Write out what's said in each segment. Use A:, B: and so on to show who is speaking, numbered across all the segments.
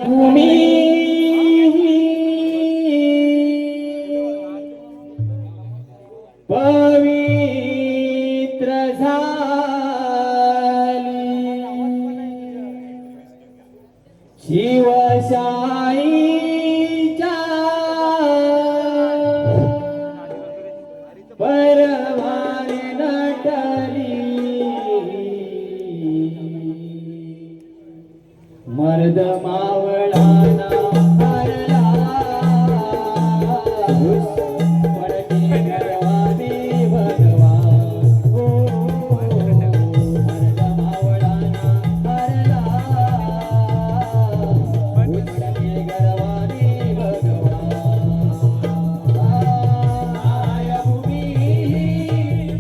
A: भूमी पवित्र झाली शिवशाहीच्या परवाने नटली मर्द मावळाना हरला पडके गरवाने भगवान हो मर्द मावळाना हरला पडके गरवाने भगवान मायभूमी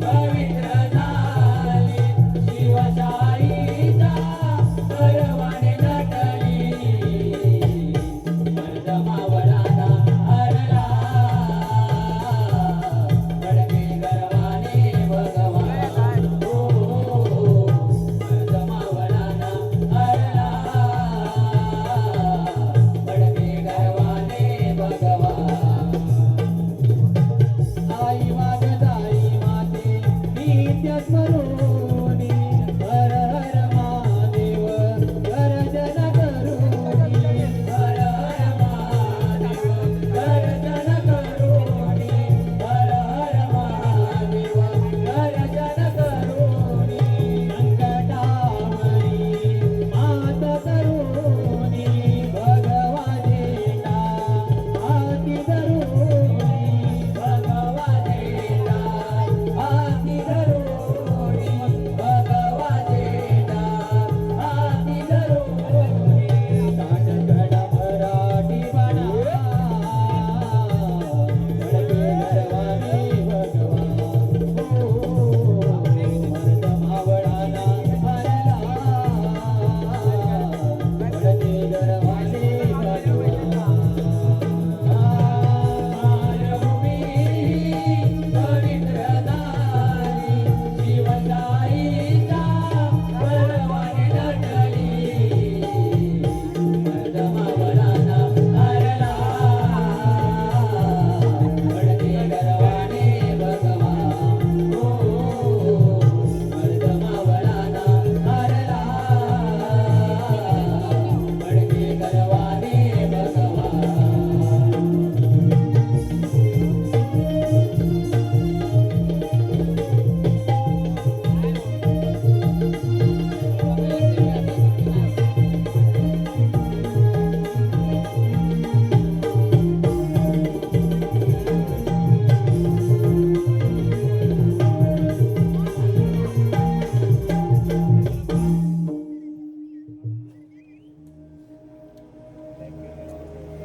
A: पवित्र झाली शिवशाहीचा परवाने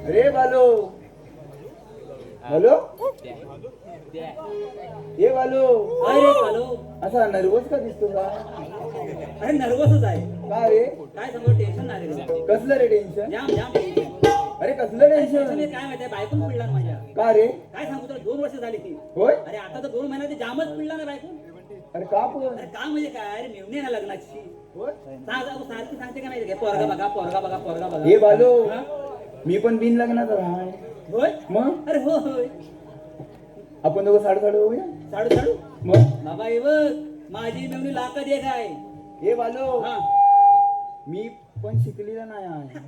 B: अरे बालो हॅलो ये बालो
A: अरे हॅलो
B: असा नर्वस का दिसतो का
A: अरे नर्वसच आहे
B: का रे
A: काय सांगू टेन्शन आले रे
B: कसलं रे टेन्शन
A: जाम जाम टेन्शन
B: अरे कसलं टेन्शन
A: काय माहिती बायकून पिडला माझ्या
B: का रे
A: काय सांगू तुला 2 वर्ष झाली ती
B: होय
A: अरे आता तर 2 महिन्यात जामच पिडला ना बायकून
B: अरे का पण
A: अरे का म्हणजे काय अरे मेवणी ना लग्नाची
B: होय
A: सारखी सांगते का नाही पोरगा बघा पोरगा बघा पोरगा बघा
B: हे बालो
A: हा?
B: मी पण बिन लग्नाचा राहाय
A: होय
B: मग
A: अरे हो होय
B: आपण दोघं साडू साडू होऊया
A: साडू साडू
B: मग
A: बाबा हे बघ माझी मेवणी लाकड एक आहे
B: हे बालो
A: हा
B: मी पण शिकलेला नाही आहे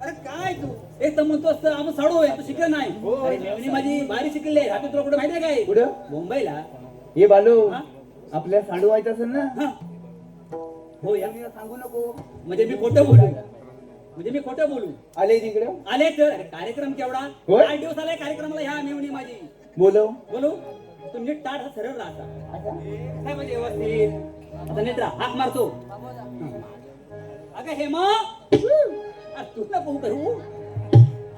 A: अरे काय तू एक तर म्हणतो असतं आपण साडू आहे तू शिकला नाही
B: हो.
A: अरे मेवणी माझी भारी शिकली आहे हाती तुला कुठे माहिती आहे काय
B: कुठं
A: मुंबईला
B: हे बालो
A: हा?
B: आपल्या साडू व्हायचं असेल ना
A: हा. हो या
B: मी सांगू नको
A: म्हणजे मी खोटं बोलू
B: आले तिकडे
A: आले तर अरे कार्यक्रम केवढा
B: होय?
A: 8 दिवस आलाय कार्यक्रमाला ह्या मेवणी माझी
B: बोलव
A: बोलू तू नीट ताट हा सरळ राहता काय म्हणजे व्यवस्थित आता नीट राहा हाक मारतो अगं हेमा तू ना फोन करू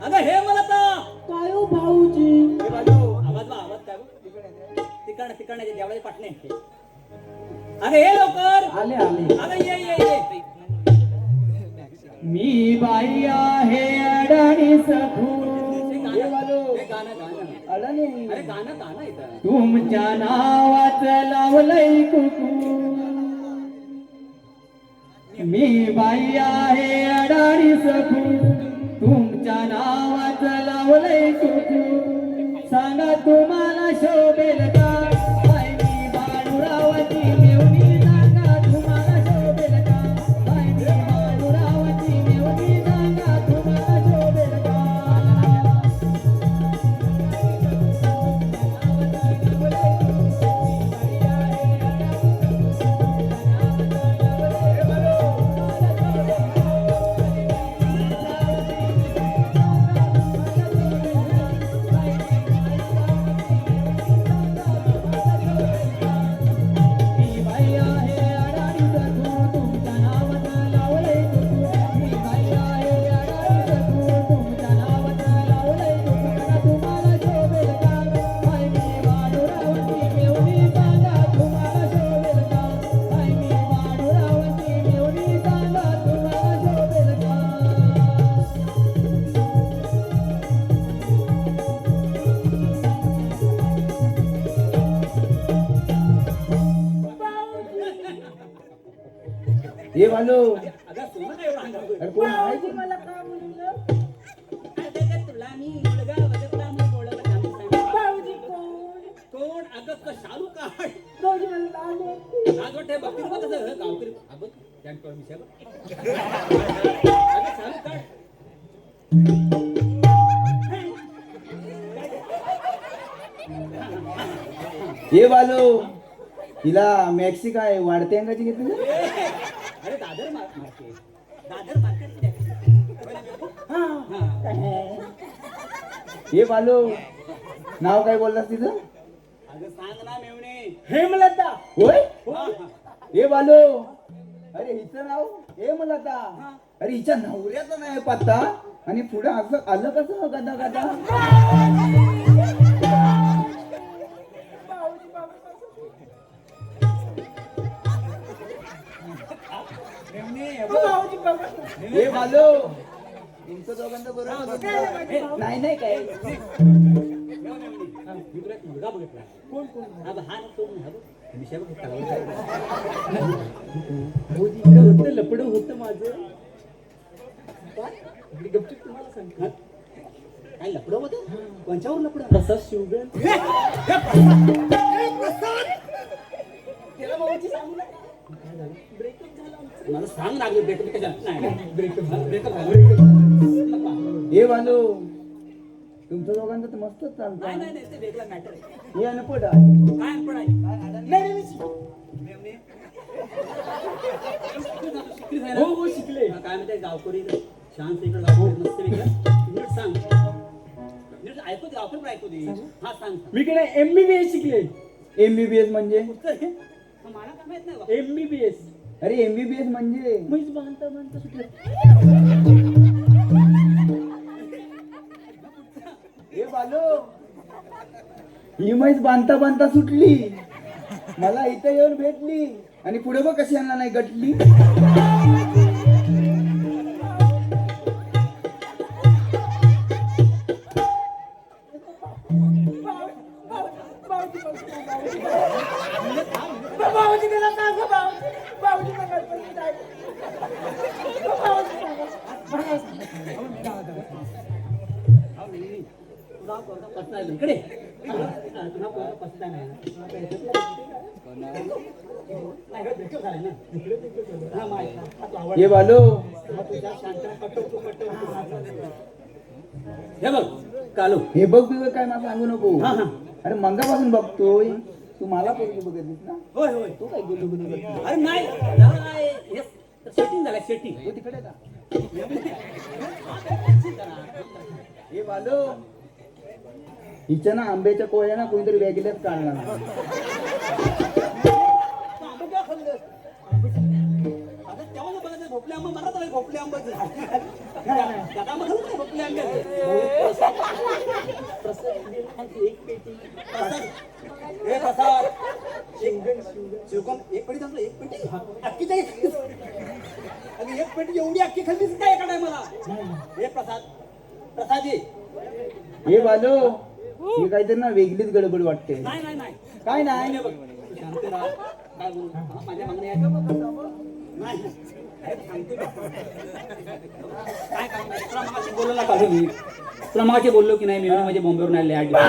A: अगं हे मला काय हो भाऊजी आवाज काय तिकडण्याचे देवळाचे पाटणे अगं हे लवकर
B: आले
A: अगं ये
B: मी बाई आहे अडाणी सखू अडाणी
A: अरे गाणं येतं
B: तुमच्या नावाचं लावलंय कुकू मी बाई आहे अडाणी सखू तुमच्या नावाचं लावलंय कुकू सांगा तुम्हाला शोभेल का बाई मी बाळूरावाची मेवणी सांगा तुम्हाला शोभेल का बाई मी बाळूरावाची मेवणी सांगा तुम्हाला शोभेल का ये बालू
A: अगं सोनं काय एवढं अंगावर?
B: अरे कोण आहे कोण?
C: मला का म्हणलं
A: अगं काय तुला मी मुलगा बघितला मी बोलवलं का मी सांगितलं?
C: भाऊजी कोण
A: कोण अगं का शालू काढ
C: भाऊजी मला लाज वाटते.
A: लाज वाटते बघतील बघ कसं हं, गावकरी अगं त्यांनी कळ मिशा अगं शालू काढ
B: ये बालू हिला मॅक्सी काय वाढते अंगाची घेतली
A: अरे दादर मार्केट दादर मार्केट
C: हा
B: ये बालू नाव काय बोललास तिचं
A: अगं सांग ना मेवणे
C: हेमलता
B: होय
A: हा, हा.
B: ये बालू अरे हिचं नाव हे मला आता अरे हिच्या नवऱ्याचं नाही पत्ता आणि पुढे असं आलं कसं गदा गदा
C: भाऊजी बाबा
A: मेवणे
C: भाऊजी बाबा
B: हे बालू तुमचं दोघांचं बरोबर नाही नाही काय
A: मेवणे मी तुला एक मुलगा बघितला कोण कोण अगं हा ना तो हा बघ मिशा बघ इकडे होतं लपडं होतं माझं गपचूप तुम्हाला सांगतो काय लपडं होतं कोणच्यावर लपडं प्रसाद शिवगण
C: त्याला भाऊजी सांगू नका.
A: मला सांग ना अगं ब्रेकअप कशा नाही ब्रेकअप झालं
B: हे बालू तुमचं दोघांचं तर मस्तच
A: नाही
B: चालतं
A: नाही नाही, ते वेगळा मॅटर आहे
B: हे अनपट आहे
A: काय अडचण आहे
C: नाही नाही, मी
A: मेवणे. हो हो शिकले काय म्हणते गावकरी शांत इकडे गावकरी मस्त वेगळं नीट सांग नीट ऐकू दे गावकरी पण ऐकू दे हा सांग
C: मी कडे MBBS शिकले
B: MBBS म्हणजे
A: उत्तर हे मला काय माहित नाही बा.
C: MBBS
B: अरे MBBS म्हणजे
C: म्हैस बांधता बांधता सुटलं
B: हे बालू ही म्हैस बांधता बांधता सुटली मला इथं येऊन भेटली आणि पुढे बघ कशी यांना नाही गटली
C: भाऊजी त्याला सांगा भाऊजी मला पैसे नाही. भाऊजी सांगा. मला सांगा.
A: पसरायला इकडे तुला पोरं पसरायला नाही ना. नाही गं, breakup झालंय ना. हा, माहित आहे. हा, तू आवडला.
B: हे बालू
A: हा, तुझ्या शांत पटवतो. हे बघ कालू
B: हे बघ बिघ काय मला सांगू नको
A: हा हा
B: अरे मंगापासून बघतोय तू मला पोरगी बघतीस ना
A: होय होय
B: तू काय गुलू गुलू करतोय?
A: अरे नाही जरा हे सेटिंग झालं सेटिंग
B: तू तिकडे का हे बालू हिच्या ना आंब्याच्या कोळ्या ना कोणीतरी वेगळ्याच काढला ना
A: भोपले आंबा मला तर भोपले आंबा भोपले आंबे एक पेटी हे प्रसाद शिवकम एक पेटी सांगतो एक पेटी अख्खी जाईल अगं एक पेटी एवढी अख्खी खाल्लीच काय एका टायमाला हे प्रसादजी
B: हे बालू ही काहीतरी ना वेगळीच गडबड वाटते
A: नाही नाही नाही
B: काय नाही
A: बघ तू शांत राहा काय बोलू माझ्या मागण्या नाही काय काम नाही. तुला मगाशी बोललो ना काढू मी. तुला मगाशी बोललो की नाही मी म्हणजे बॉम्बेवरून आले आठ दिवस.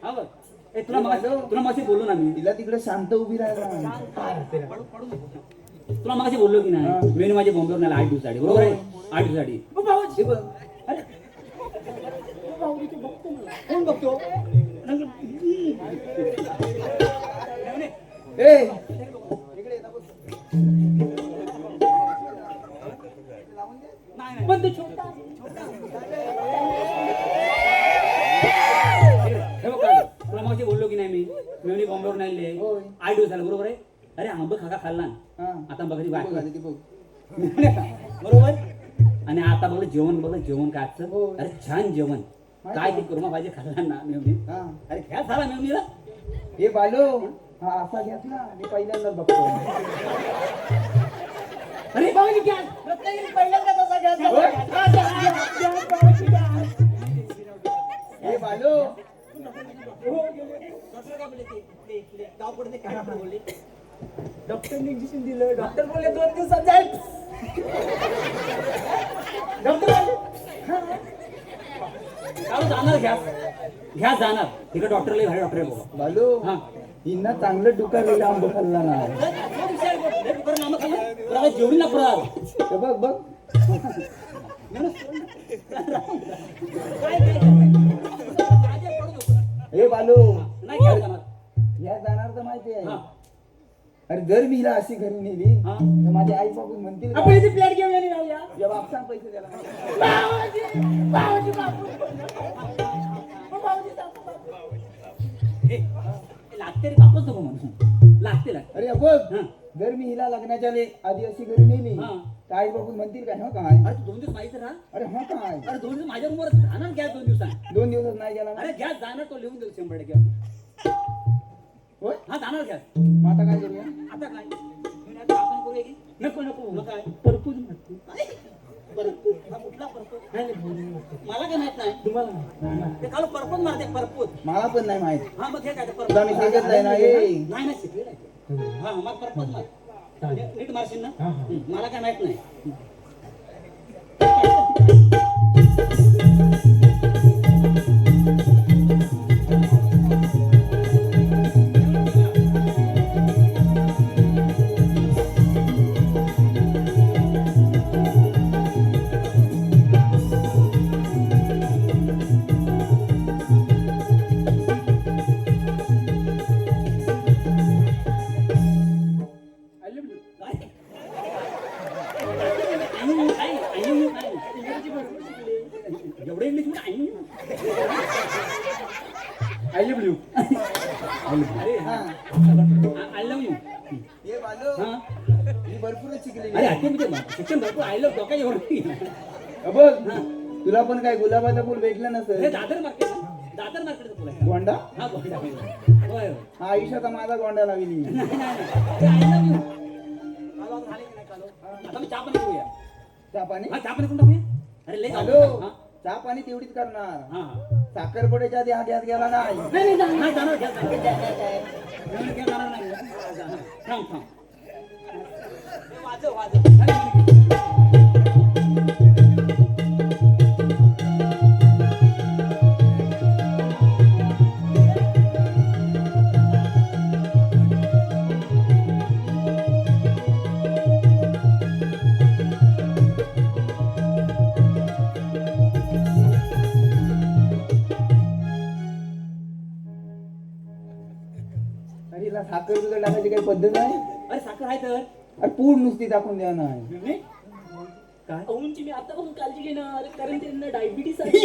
A: हा बघ. ए, तुला मगाशी बोललो ना मी.
B: तिला तिकडे शांत उभी राहायला.
A: तुला मगाशी बोललो की नाही मी माझे बॉम्बेवरून आले 8 दिवसासाठी. बरोबर आहे 8 दिवसासाठी.
C: भाऊजी
A: हे बघ.
C: अरे भाऊजी ते बघतो मला. कोण बघतो?
B: ए इकडे ये ना बघ.
C: पण तो छोटा
A: हे बघ काढ. तुला मगाशी बोललो की नाही मी बॉम्बेवरून आले
B: होय.
A: 8 दिवस झाले. बरोबर आहे. अरे आंब खाका खाल्ला
B: हा.
A: आता बघा
B: बघ आधी ती बघ.
A: बरोबर. आणि आता बघ जेवण काय आजचं?
B: होय.
A: अरे छान जेवण. काय ते कुर्मा भाजी खाल्ला ना मेवणी.
B: हा.
A: अरे घ्या झाला मेवणीला.
B: हे बालो हा असा घेतला मी पहिल्यांदाच बघतो.
A: अरे
C: भाऊजी घ्या. रत्नागिरी पहिल्यांदा तसा घ्या.
B: होय.
C: घ्या, भाऊजी घ्या.
B: हे बालो
C: डॉक्टरने इंजेक्शन दिलं. डॉक्टर बोलले 2 दिवसात जाईल. डॉक्टर
A: चालू जाणार घ्या जाणार. तिकडे डॉक्टरला भारी डॉक्टर आहे बाबा.
B: बालो
A: हा.
B: हिंना चांगलं डुकारलेलं आंब खाल्ला ना.
A: जेवढी ना परत
B: हे बघ बघ हे बालो
A: नाही घ्या जाणार.
B: या जाणार तर माहिती आहे.
A: हा.
B: अरे जर मी हिला अशी घरी नेली
A: हा.
B: तर माझे आई बाबू म्हणतील का?
C: आपण इथे प्लेट घेऊन येणे राहूया.
B: या बापसान पैसे द्यायला.
C: भाऊजी भाऊजी बापू. भाऊजी बापू.
A: ए, लागते रे वापस नको म्हणून. लागते.
B: अरे बघ
A: हा.
B: जर मी हिला लग्नाच्या आधी अशी घरी नेली
A: हा.
B: तर आई बाबू म्हणतील काय हा काय
A: अरे तू 2 दिवस माहिती राहा.
B: अरे हा काय
A: अरे 2 दिवस माझ्या रूमवर जाणार घ्या 2 दिवसात.
B: 2 दिवसात नाही गेला ना
A: अरे घ्या जाणार तो लिहून देऊ 100%.
B: होय
A: हा जाणार घ्या.
B: मग आता काय करूया
A: आता काय मी आता आपण करूया की नको मग काय
C: परपूज म्हणतो.
A: परपूज हा कुठला परपूज?
C: नाही नाही,
A: मला काय माहित नाही.
C: तुम्हाला
A: ते काल परपूज मारते परपूज.
B: मला पण नाही माहित
A: हा मग हे काय ते परपूज.
B: तुला मी सांगितलंय ना ए
A: नाही नाही शिकलेलं आहे. हा मग परपूज मार. नीट मारशील ना.
C: हा, हा.
A: मला काय माहित नाही. एवढे इंग्लिश मध्ये
B: आय लव्ह यू
A: अरे
B: हा
A: आय लव्ह यू.
B: हे बालो
A: हा
B: मी भरपूरच शिकलेली
A: अरे
B: आहे.
A: आते म्हणजे शिक्षण भरपूर आय लव्ह डोका एवढं.
B: बघ
A: हा.
B: तुला पण काय गुलाबाचं फुल भेटलं
A: हे
B: नसेल
A: दादर मार्केट दादर मार्केटचं फुल आहे.
B: गोंडा
A: हा गोंडा होय होय.
B: हा आयुष्याचा माझा गोंडा लाविली
A: नाही आय लव्ह यू. कालो आता झाले की नाही कालो. आता मी चहा पाणी करूया.
B: चहा पाणी
A: हा चहा पाणी करून टाकूया. अरे लय
B: हॅलो
A: हा
B: चहा पाणी तेवढीच करणार
A: हा
B: साखरपुड्याच्या आधी हा गॅस गेला नाही
A: नाही जाणार घ्या जाणार नाही. थांब वाजव
B: अरे हिला साखर बिगर टाकायची काही पद्धत आहे
A: अरे साखर आहे तर
B: अरे पूड नुसती टाकून द्या नाही
A: काय
C: अहोंची मी आतापासून काळजी घेणार कारण त्यांना डायबिटीस आहे.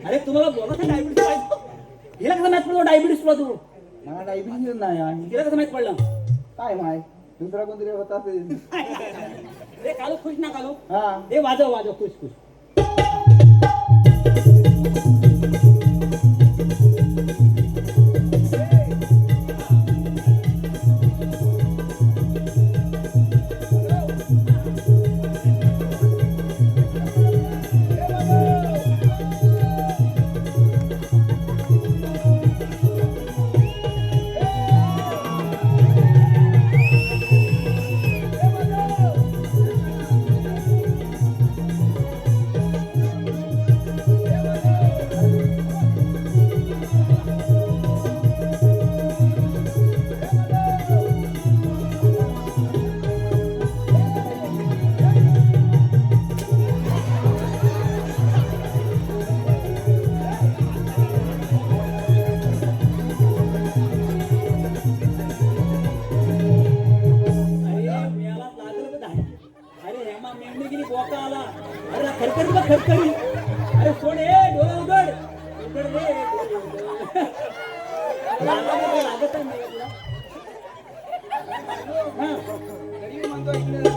A: अरे तुम्हाला बोला तर डायबिटीस पाहिजे. हिला कसं माहित पडलं डायबिटीस तुला तू
B: मला डायबिटीस नाही आहे
A: तिला कसं माहित पडलं.
B: काय माय दुसरा कोणतरी होता असेल
A: रे कालो खुश ना कालो.
B: हा
A: ए वाजव खुश खटकरी. अरे सोड डोळा उघड उघड रे. लागत आहे मला तुला. हा.
B: तरी म्हणतो इकडे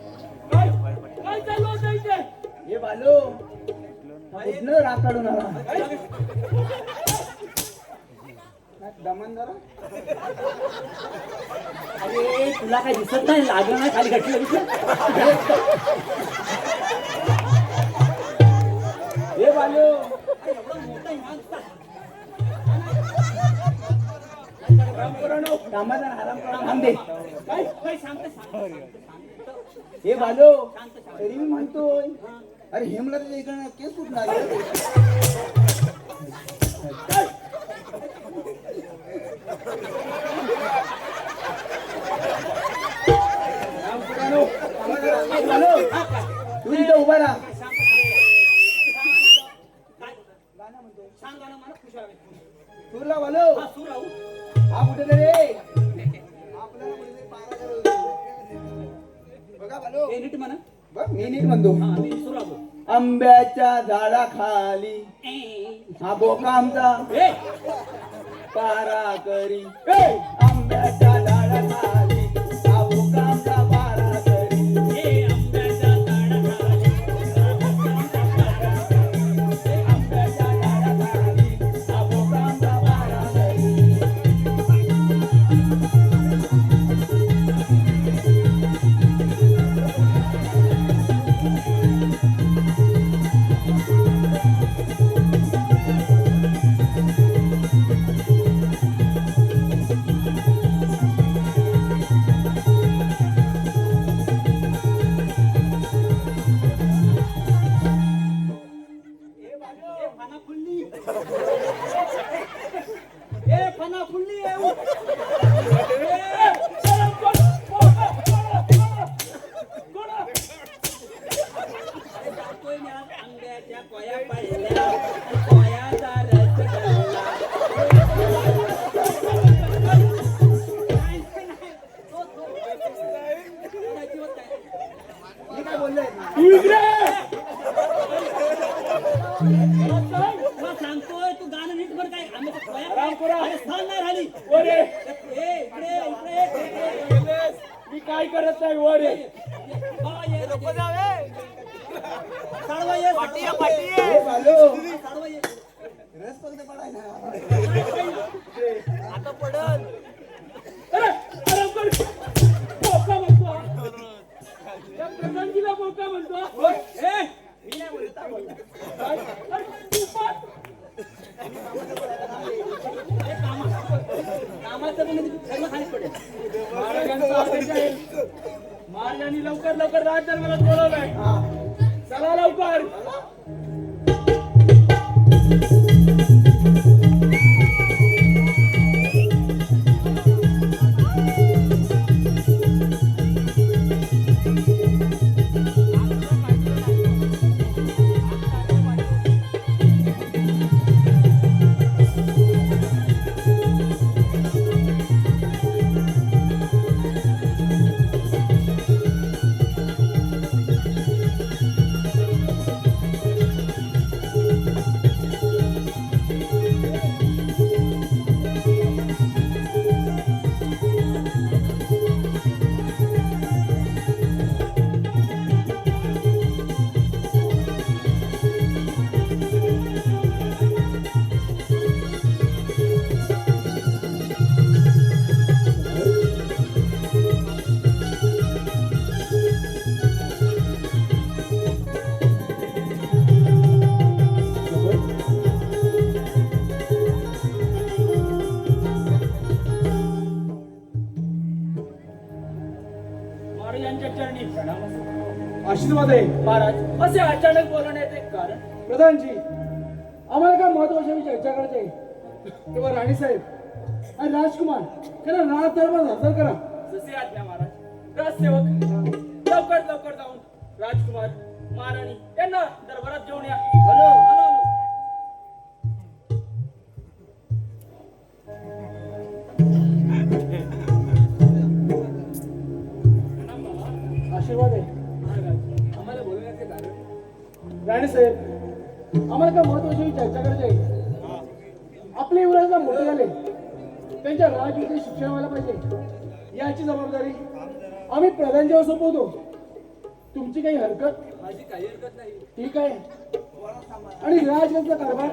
C: काय चालू होतं इथे?
B: हे बालो कुठनं राग काढून आला दमन जरा
A: अरे तुला काय दिसत नाही लागलं नाही खाली घटलं
B: हे बालो
A: एवढा मोठा माणसा.
B: कामाचा आराम करा थांब दे
A: काय काय सांगते सांगते.
B: हे बालो
A: शांत शांत.
B: तरी मी म्हणतोय अरे हेमला त्याच्या इकडनं केस कुठून आले तू इथं उभा राहा
A: सांग गाणं मला खुश आहे.
B: सूरला बालो
A: हा सूर राहू.
B: हा कुठे रे आपल्याला कुठेतरी पारा करू. बघा बालो
A: नीट म्हणा.
B: बघ मी नीट म्हणतो
A: हा मी सूर राहू.
B: आंब्याच्या झाडाखाली हा बोका आमचा
A: ए
B: पारा करी आंब्याच्या झाडाखाली हा बोका आमचा पारा करी
A: ए आंब्याच्या झाडाखाली.
B: आंब्याच्या झाडाखाली हा बोका आमचा पारा करी
A: ए फणा फुल्ली. ए फणा फुल्ली आहे. जातोय मी आज आंब्याच्या कोया पाहिल्या कोयाचा रस गल्ला.
B: मी काय बोललोय
A: तुला सांगतोय तू गाणं नीट बर काय आंब्याच्या कोया अरे स्थान नाही राहिली. ए इकडे इकडे
C: मी काय करत नाही वर आहे.
A: साडवा ये
B: हे बालो
A: साडवा ये.
B: रस फक्त पडायला
A: आता पडल.
C: अरे आराम कर. बोका म्हणतो. या प्रधानजीला बोका म्हणतो.
A: ए मी नाही बोलता बोलला.
C: अरे तू पण.
A: कामाचं पण सर्व खाली पडेल.
C: महाराजांचा आदेश आहे. महाराजांनी लवकर लवकर राज दरबारात बोलवलंय. चला लवकर. महाराजांच्या चरणी आशीर्वाद आहे. महाराज असे अचानक बोलवण्याचे कारण प्रधानजी आम्हाला काय महत्वाच्या चर्चा करायची आहे. तेव्हा राणीसाहेब आणि राजकुमार त्यांना राज दरबार हजर करा. जसे आज्ञा महाराज. राजसेवक लवकर लवकर जाऊन राजकुमार महाराणी यांना दरबारात घेऊन या.
B: हॅलो
C: राणीसाहेब, आम्हाला काय महत्वाची चर्चा करायची आहे. आपले युवराज मोठे झाले, त्यांच्या राजकीय शिक्षण व्हायला पाहिजे, याची जबाबदारी आम्ही प्रधानजीवर सोपवतो. तुमची काही हरकत?
A: माझी काही हरकत नाही.
C: ठीक आहे. आणि राजकीयचा कारभार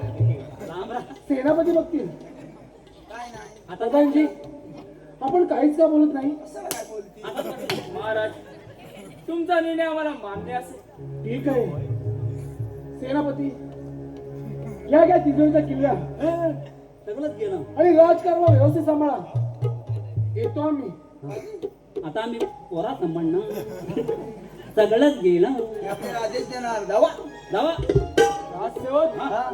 A: राम राम.
C: सेनापती बघतील.
B: काय नाही
A: आता
C: प्रधानजी, आपण काहीच का बोलत नाही?
B: काय बोलती?
C: महाराज, तुमचा निर्णय आम्हाला मान्य असेल. ठीक आहे. सेनापती, या घ्या तिजोरीच्या किल्ल्या
A: सगळंच गेलं.
C: आणि राजकारभार व्यवस्थित सांभाळा. येतो आम्ही.
A: आता आम्ही पोरा सांभाळणं सगळंच गेलं.
B: आपल्याला आदेश देणार जावा
A: जावा.
C: राजसेवक,
B: हा.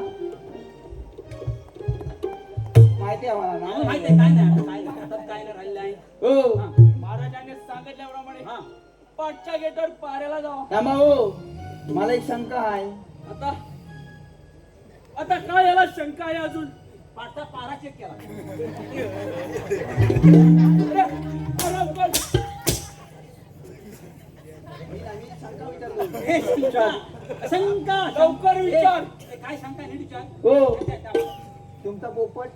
B: माहिती आहे आम्हाला
A: आम्हाला
B: ना.
A: माहित आहे काय नाही, आता काय नाही, आता काय नाही राहिलं आहे.
B: हो
A: हा.
C: महाराजांनी सांगितल्याप्रमाणे
A: हा.
C: पाठच्या गेटवर पाऱ्याला जावा.
B: थांबा हो, मला एक शंका आहे.
C: आता आता काय याला शंका आहे अजून?
A: पाठचा पारा चेक केला.
C: अरे, आराम कर.
B: मी शंका विचारलो.
A: हे शंका. शंका.
C: लवकर विचार.
A: हे काय शंका नीट विचार.
B: हो,
A: त्या- त्या- त्या-
B: तुमचा पोपट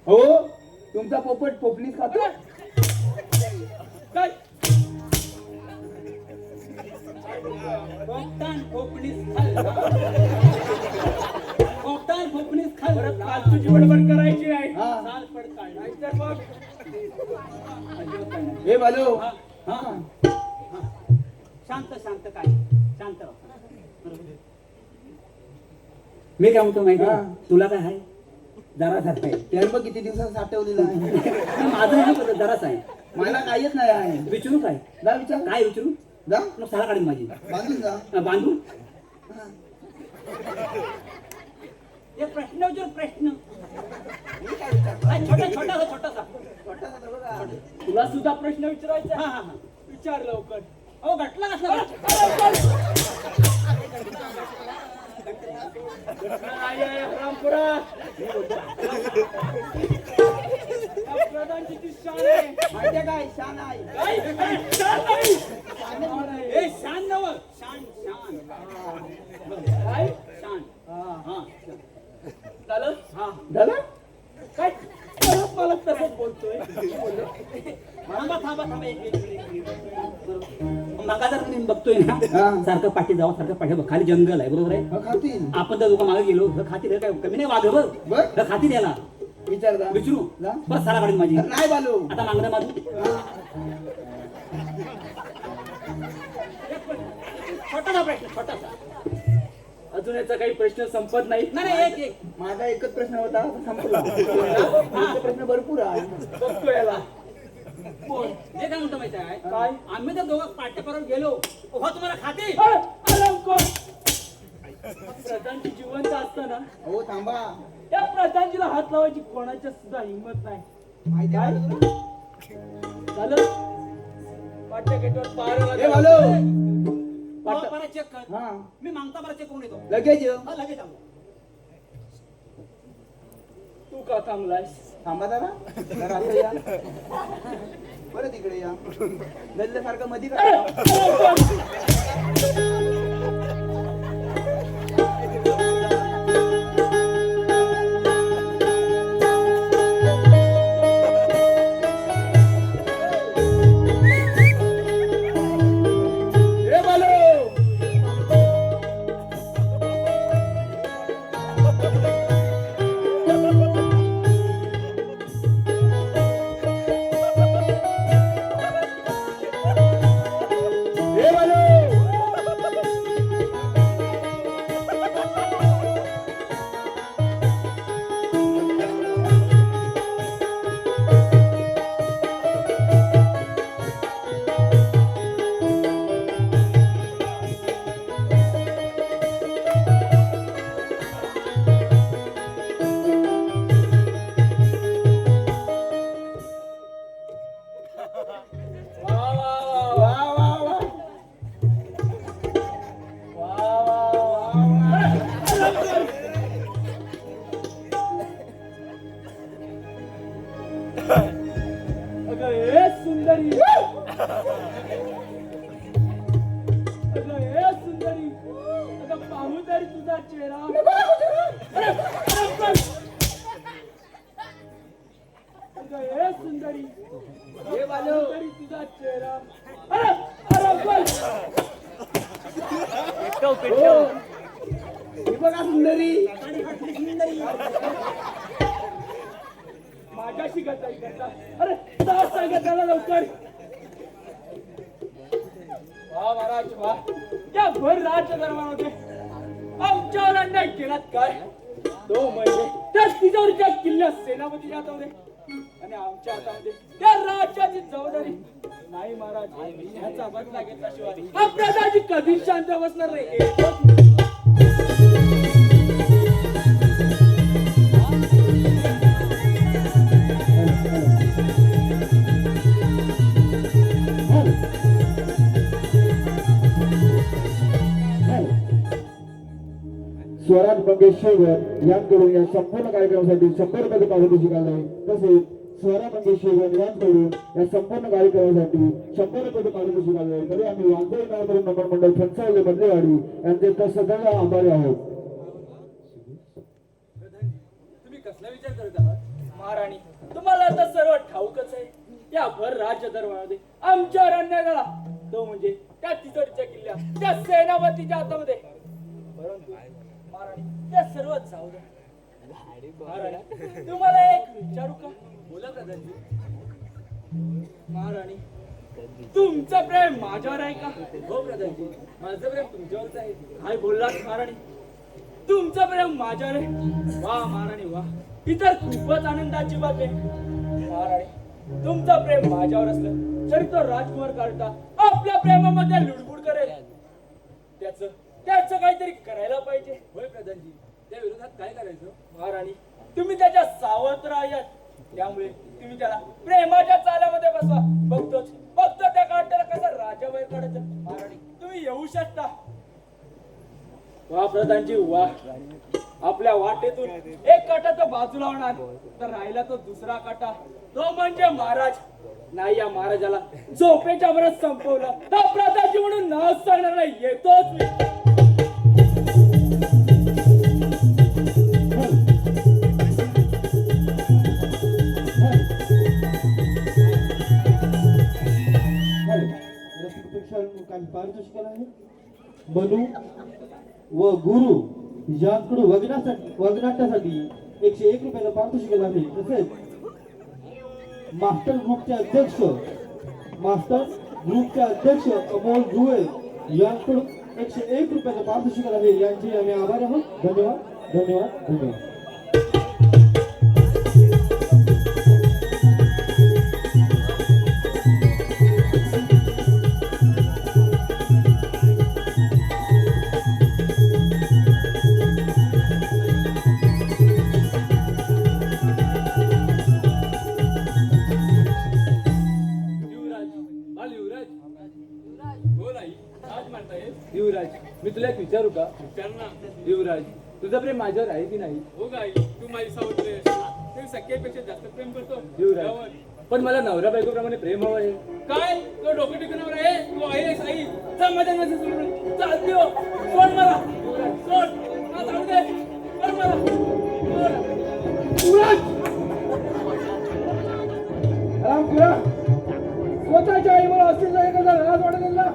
B: हो, तुमचा पोपट पोपलीस खातो.
C: काय?
A: कोकटान कोकणीस खाल्ला. कोकटान कोकणीस खाल्ला.
C: फालतूची बडबड करायची नाही.
B: हा.
A: साल पड काढला.
C: नाहीतर मग
A: अजिबात काय नाही.
B: हे बालो,
A: हा, हा, हा. शांत शांत काय शांत राहा. मी काय म्हणतो माहिती
B: हा.
A: आहे? तुला काय आहे जराच आहे.
B: त्यानं बघ किती दिवसात साठवलेला आहे.
A: माझं नाही जराच आहे.
B: मला काहीच नाही आहे.
A: विचारू काय
B: जा विचार.
A: काय विचारू
B: जा
A: मग साला काढीन माझी.
B: बांधून जा.
A: बांधू
B: हा.
A: एक प्रश्न विचार प्रश्न.
B: मी काय विचारतो?
A: काय छोटा छोटासा छोटासा.
B: छोटासा तर बघा.
C: तुला सुद्धा प्रश्न विचारायचा
A: हा
C: आहे?
A: हा हा.
C: विचार लवकर.
A: अहो घटला कसला
C: रामपुरा प्रधानची ती शान आहे.
B: माहितीये काय शान आहे.
C: काय? शान नाही.
A: ए शान नव शान शान
C: काय?
A: शान. हा
C: झालं?
A: हा.
B: झालं?
C: काय? परत मला तसंच बोलतोय.
A: थांबा थांबा थांबा एक मिनिट. मागा जर मी बघतोय ना
B: हा.
A: सारखं पाठी जावं सारखं पाठी बघ खाली जंगल आहे बरोबर आहे.
B: हा, खातील.
A: आपण त्या दुका मागे गेलो तर खाती काय कमी नाही वाघ बघ
B: बर.
A: तर खाती द्याला
B: विचार जा.
A: विचारू
B: जा.
A: बस साला काढीन माझी.
B: नाही बालो.
A: आता मागणं माझू छोटासा प्रश्न छोटासा.
C: अजून याचा काही प्रश्न संपत नाही.
A: नाही नाही, एक एक
B: माझा एकच प्रश्न होता संपला. तुमचे प्रश्न भरपूर आहे.
C: बघतो याला.
A: बोल. जे काय म्हणतो माहिती आहे
C: काय?
A: आम्ही तर दोघं पाट्यापारावर गेलो हो तुम्हाला खाते
C: आराम कर. प्रधानची जिवंत असताना
B: हो थांबा.
C: या प्रधानजीला हात लावायची कोणाच्या सुद्धा हिंमत नाही.
B: माहिती
C: काय?
B: आहे तुला?
C: झालं? पाठच्या गेटवर पाहायला
B: हे बालो.
A: पारा चेक कर.
B: हा,
A: मी मागता पारा चेक करून येतो.
B: लगेच ये.
A: हा लगेच आलो.
C: तू का थांबलायस?
B: थांबा जरा. जरा असं या. बरं तिकडे या. गल्ल्यासारखं मध्ये का? हे बालो. हे बालो.
A: पेटव
B: हो.
A: पेटव
B: ही बघा सुंदरी.
A: आणि फाटली सुंदरी.
C: माझ्याशी गद्दारी करता. अरे तास सांगितलं लवकर. वा महाराज वा. या भर राज्य दरबारामध्ये आमच्यावर अन्याय केलात काय? तो म्हणजे त्या तिजोरीच्या किल्ल्यात सेनापतीच्या हातामध्ये आणि आमच्या हातामध्ये त्या राज्याची जबाबदारी नाही महाराज. ह्याचा बदला घेतल्याशिवाय आपल्या दाजी कधीच शांत बसणार नाही.
D: स्वराज मंगेशकर यांकडून या संपूर्ण कार्यक्रमासाठी 100 रुपयाचे पारितोषिक आले. तसेच स्वरा मंगेशकर यांकडून या संपूर्ण कार्यक्रमासाठी 100 रुपयाचे पारितोषिक आले. तरी आम्ही वांजळी नावावरून नंबर मंडळ फणसावले मधलेवाडी यांचे तर सदैव आभारी आहोत.
C: तुम्ही कसला विचार करत आहात महाराणी? तुम्हाला आता सर्व ठाऊकच आहे. या भर राज्य दरबारामध्ये आमच्यावर अन्याय झाला तो म्हणजे त्या तिजोरीच्या किल्ल्या त्या सेनापतीच्या हातामध्ये. परंतु महाराणी त्या सर्व जाऊ द्या. महाराणी तुम्हाला एक विचारू का? बोला प्रधानजी. महाराणी तुमचं प्रेम माझ्यावर आहे का? हो प्रधानजी माझं प्रेम तुमच्यावरच आहे. काय बोललात महाराणी? तुमचं प्रेम माझ्यावर आहे. वा महाराणी वा. ही तर खूपच आनंदाची बात आहे. महाराणी तुमचं प्रेम माझ्यावर असलं तरी तो राजकुमार काढता आपल्या प्रेमामध्ये लुडबुड करेल. त्याचं काहीतरी करायला पाहिजे. होय प्रधानजी त्या विरोधात काय करायचं? महाराणी तुम्ही त्याच्या सावत्र आहात. त्यामुळे तुम्ही त्याला प्रेमाच्या चाल्यामध्ये बसवा. बघतो त्या काढताना कसं राजा बाहेर काढायचं. महाराणी तुम्ही येऊ शकता. वा प्रधानजी वा. आपल्या वाटेतून एक काटा तो बाजूला होणार तर राहिला तो दुसरा काटा. तो म्हणजे महाराज. नाही या महाराजाला झोपेच्या वरच संपवलं तर प्रधानजी म्हणून नाव सांगणार नाही. येतोच मी.
D: काही पारितोषिक आहे. मनू व गुरु यांकडून वगनाट्यासाठी 101 रुपयाला पारितोषिक आहे. तसेच मास्टर ग्रुपचे अध्यक्ष अमोल जुळे यांकडून 101 रुपयाचं पारितोषिक आहे. यांचे आम्ही आभारी आहोत. धन्यवाद धन्यवाद धन्यवाद.
C: युवराज मी तुला एक विचारू का? युवराज तुझं प्रेम माझ्यावर आहे की नाही?
E: हो गाई तू माझी सावत्र आहेस. तू सख्यापेक्षा जास्त प्रेम करतो.
C: युवराज पण मला नवरा बायको प्रमाणे प्रेम हवं आहे.
E: काय तो डोकं टिकवणार आहे? तू आहेस आई. चल माझ्या नजर सोडून चालते हो. सोड मला. सोड मला जाऊ दे. सोड मला.
C: रामपुरा स्वतःच्या आईवर असतील लाज वाटत ना.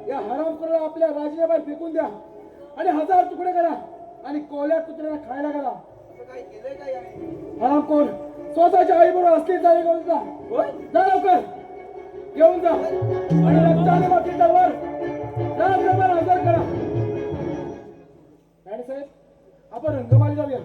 C: या हरामखोराला आपल्या राजाबाहेर फेकून द्या आणि 1000 तुकडे करा आणि कोल्या कुत्र्याला खायला घाला. हरामखोर स्वतःच्या आईबरोबर असतील जागे करून जा लवकर घेऊन जा आणि रक्ताने माती तलवार राजदरबार हजर करा. राणे साहेब आपण रंगमाली जाऊया.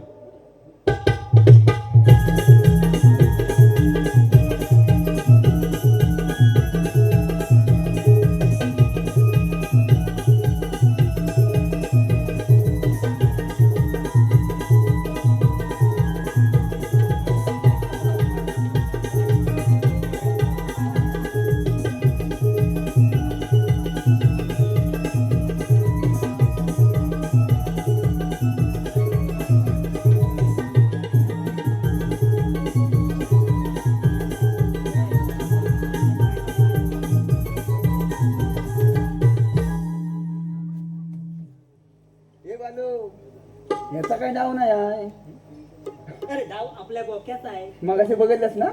B: याचा काय डाव नाही आहे.
A: अरे डाव आपल्या बोक्याचा आहे.
B: मग असे बघितलंस ना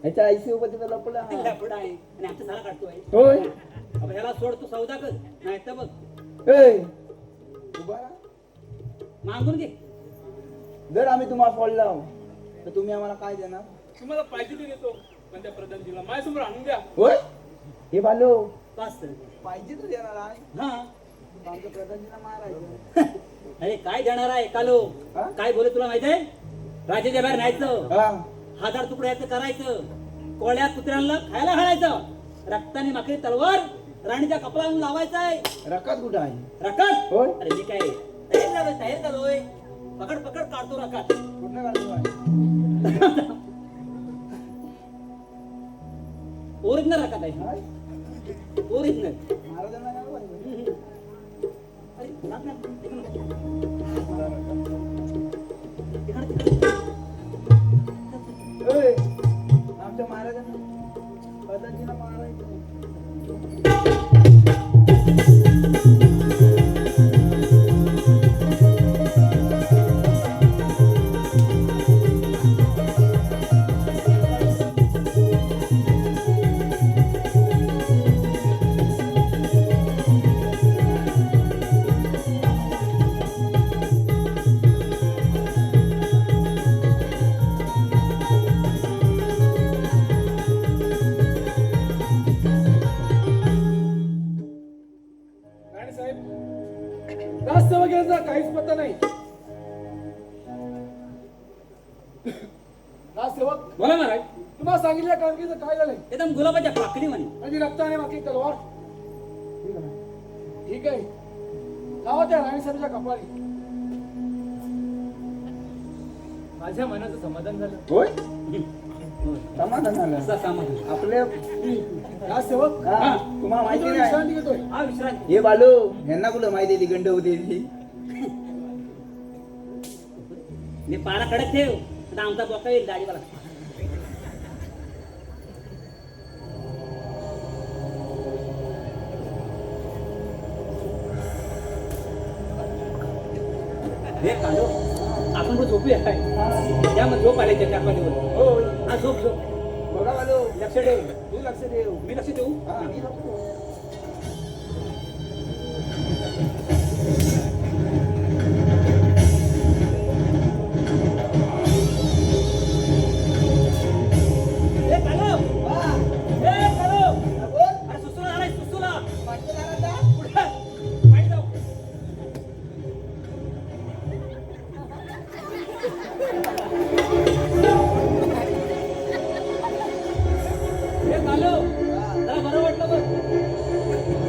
B: ह्याच्या आईसी सोबत तिथं लपला
A: लफडा आहे आणि आमच्या साला काढतोय
B: होय
A: अब ह्याला सोड तू सौदा कर नाही तर बघ
B: ए, उभा राहा.
A: मागून घे
B: जर आम्ही तुम्हाला फॉल लावू तर तुम्ही आम्हाला काय देणार
E: तुम्हाला पाहिजे ते देतो पण त्या प्रधानजीला माझ्यासमोर आणून द्या.
B: होय हे बालो
A: पाच तर
B: पाहिजे तर देणार आहे
A: हा
B: आमच्या प्रधानजीला मारायचं
A: अरे काय देणार आहे कालो
B: हा?
A: काय बोले तुला माहिती आहे राजाच्या बाहेर न्यायचं
B: हा
A: 1000 तुकडे याचं करायचं कोळ्या कुत्र्यांना खायला घालायचं रक्ताने माखली तलवार राणीच्या कपडाला लावायचं आहे
B: रकात कुठं आहे
A: रकात
B: होय
A: अरे मी काय तयार झालोय पकड पकड काढतो रकात
B: कुठं काढतो आहे
A: ओरिजिनल रकात आहे
B: हाय?
A: ओरिजिनल
B: महाराजांना काय पाहिजे?
A: अरे नाक नाक. तिकडं, तिकडं.
B: ओय, आमच्या महाराजांना प्रधानजीला मारायचं
C: राणे साहेब रास्त वगैरेचा काहीच पत्ता नाही. राजसेवक
A: बोला महाराज
C: तुम्हाला सांगितल्या कामगिरीचं काय झालंय
A: एकदम गुलाबाच्या पाकळी म्हणे
C: माझी रक्ताने मागली तलवार ठीक आहे लावा त्या राणी साहेबच्या कपाळी.
E: माझ्या मनाचं समाधान झालं.
B: होय समाधान झालं
A: असा सामान
B: आपले
C: राजसेवक
B: हा, तुम्हाला माहिती
C: मी
B: नाही
C: विश्रांती घेतोय.
A: हा विश्रांती
B: हे बालू ह्यांना कुठं माहिती ती गंड होती ती
A: मी पारा कडक ठेव आता आमचा बोका येईल गाडीवाला हे कांदो आपण पण झोपूया काय त्यामध्ये झोप आले त्या पाठीवर
B: हो
A: हा झोप झोप
B: बघा बालू
A: लक्ष ठेव
B: तू लक्ष देऊ
A: मी लक्ष देऊ
B: हा मी बघतो.
A: हे कांदो
B: हा,
A: हे कांदो
B: बोल.
A: अरे सुसूला झालाय सुसूला
B: पाटील आला का?
A: पुढे पाहिजे जाऊ हे कांदो जरा बरं वाटलं बघ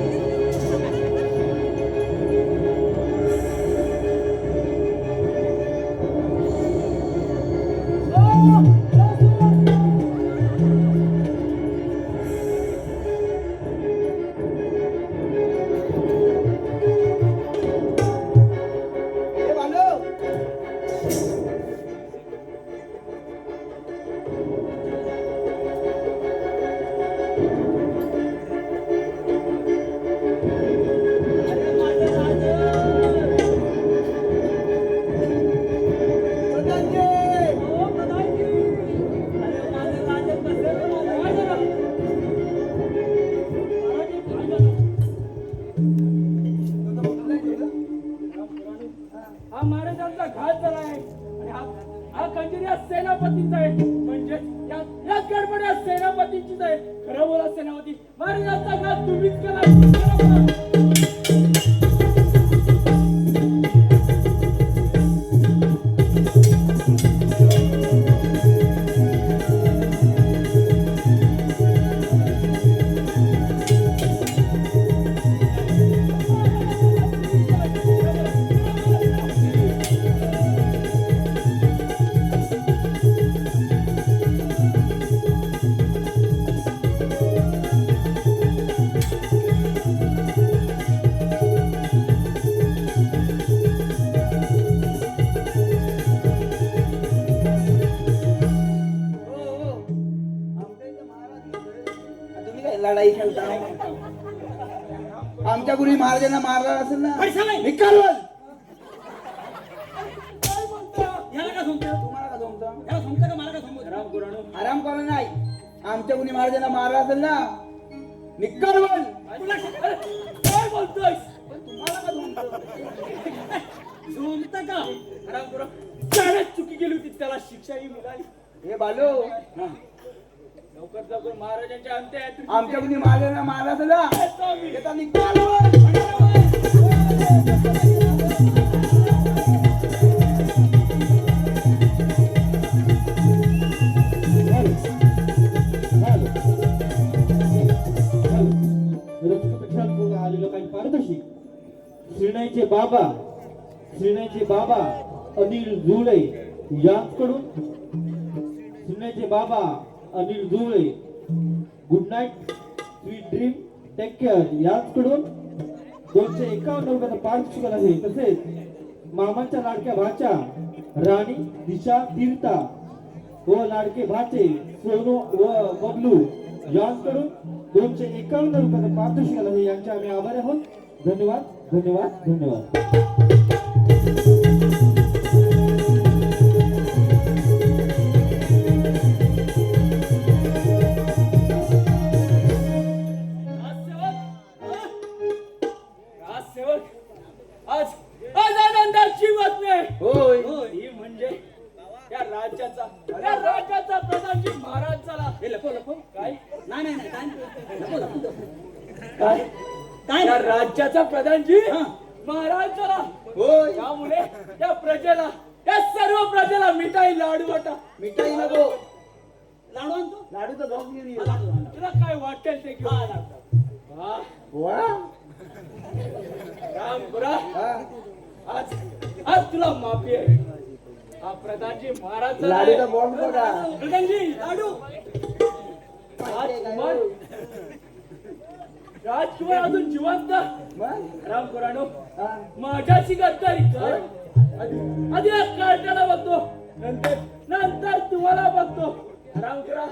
B: हे बालू
A: अरे माझं राजा
B: प्रधानजी
A: ओ प्रधानजी अरे माझं राजा कसं रे माझं राजा
B: तुझं कुठलं आहे तुझं?
C: हा महाराजांचा घात झाला आहे आणि हा खंजीर या सेनापतींचा आहे म्हणजे याच गडबड या सेनापतींचीच आहे. खरं बोला सेनापती महाराजांचा घात तुम्हीच केला.
B: हो, हो. आमच्या इथं महाराज नव्हते. तुम्ही काय लढाई खेळता आमच्या गुरु महाराजांना मारला असेल ना
A: पैसा
B: निकाल बोल.
A: याला का झोमतो
B: तुम्हाला का जमतं
A: याला झोमतं का मला का झोमतो
B: आराम करा नाही आमच्या कुणी महाराजांना मारला असेल ना निक्कर बोल.
E: तुला काय बोलतोय
B: तुम्हाला का झोंबतं?
E: झोमत का हरामखोरा शाळेत चुकी गेली होती त्याला शिक्षाही मिळाली
B: हे बालो
E: लवकर महाराजांच्या अंत्य आहेत
B: आमच्या कुणी महाराजांना मारला असेल ना
E: येतो मी.
B: येता निक्कर बोल.
D: आलेलं काही पारदर्शी श्रीनाईचे बाबा अनिल जुळे यांकडून good night sweet dream take care यांकडून 251 रुपयाचा पारितोषिक आहे. तसेच मामांच्या लाडक्या भाच्या राणी दिशा तीर्था व लाडके भाचे सोनू व बबलू यांकडून 251 रुपयाचा पारितोषिक आहे. यांचे आम्ही आभारी आहोत. धन्यवाद धन्यवाद धन्यवाद.
E: राजसेवक आज आज आनंदाची बातमी आहे
B: होय
E: ही म्हणजे या राज्याचा प्रधानजी महाराज झाला
A: हे लपो लपो
E: काय
A: नाही नाही नाही काय लपो लपो
E: काय
A: काय
E: या
A: नाही.
E: राज्याचा प्रधानजी
A: हा.
E: महाराज झाला
B: होय
E: त्यामुळे या प्रजेला या सर्व प्रजेला मिठाई लाडू वाटा
B: मिठाई नको
A: लाडू आणतो
B: लाडूचा बॉक्स घेऊन ये.
A: लाडू आणतो.
E: तुला काय वाटेल ते
A: हा,
E: घेऊन
A: लाडू.
E: वा
B: वा
E: रामपुरा
B: हा.
E: आज आज तुला माफी आहे हा प्रधानजी महाराज झाला आहे.
B: लाडूचा बॉक्स बघा
E: प्रधानजी लाडू राजकुमार अजून जिवंत
B: मग
E: रामपुरानो
B: हा.
E: माझ्याशी गद्दारी कर आधी या कार्ट्याला बघतो नंतर तुम्हाला बघतो रामपुरा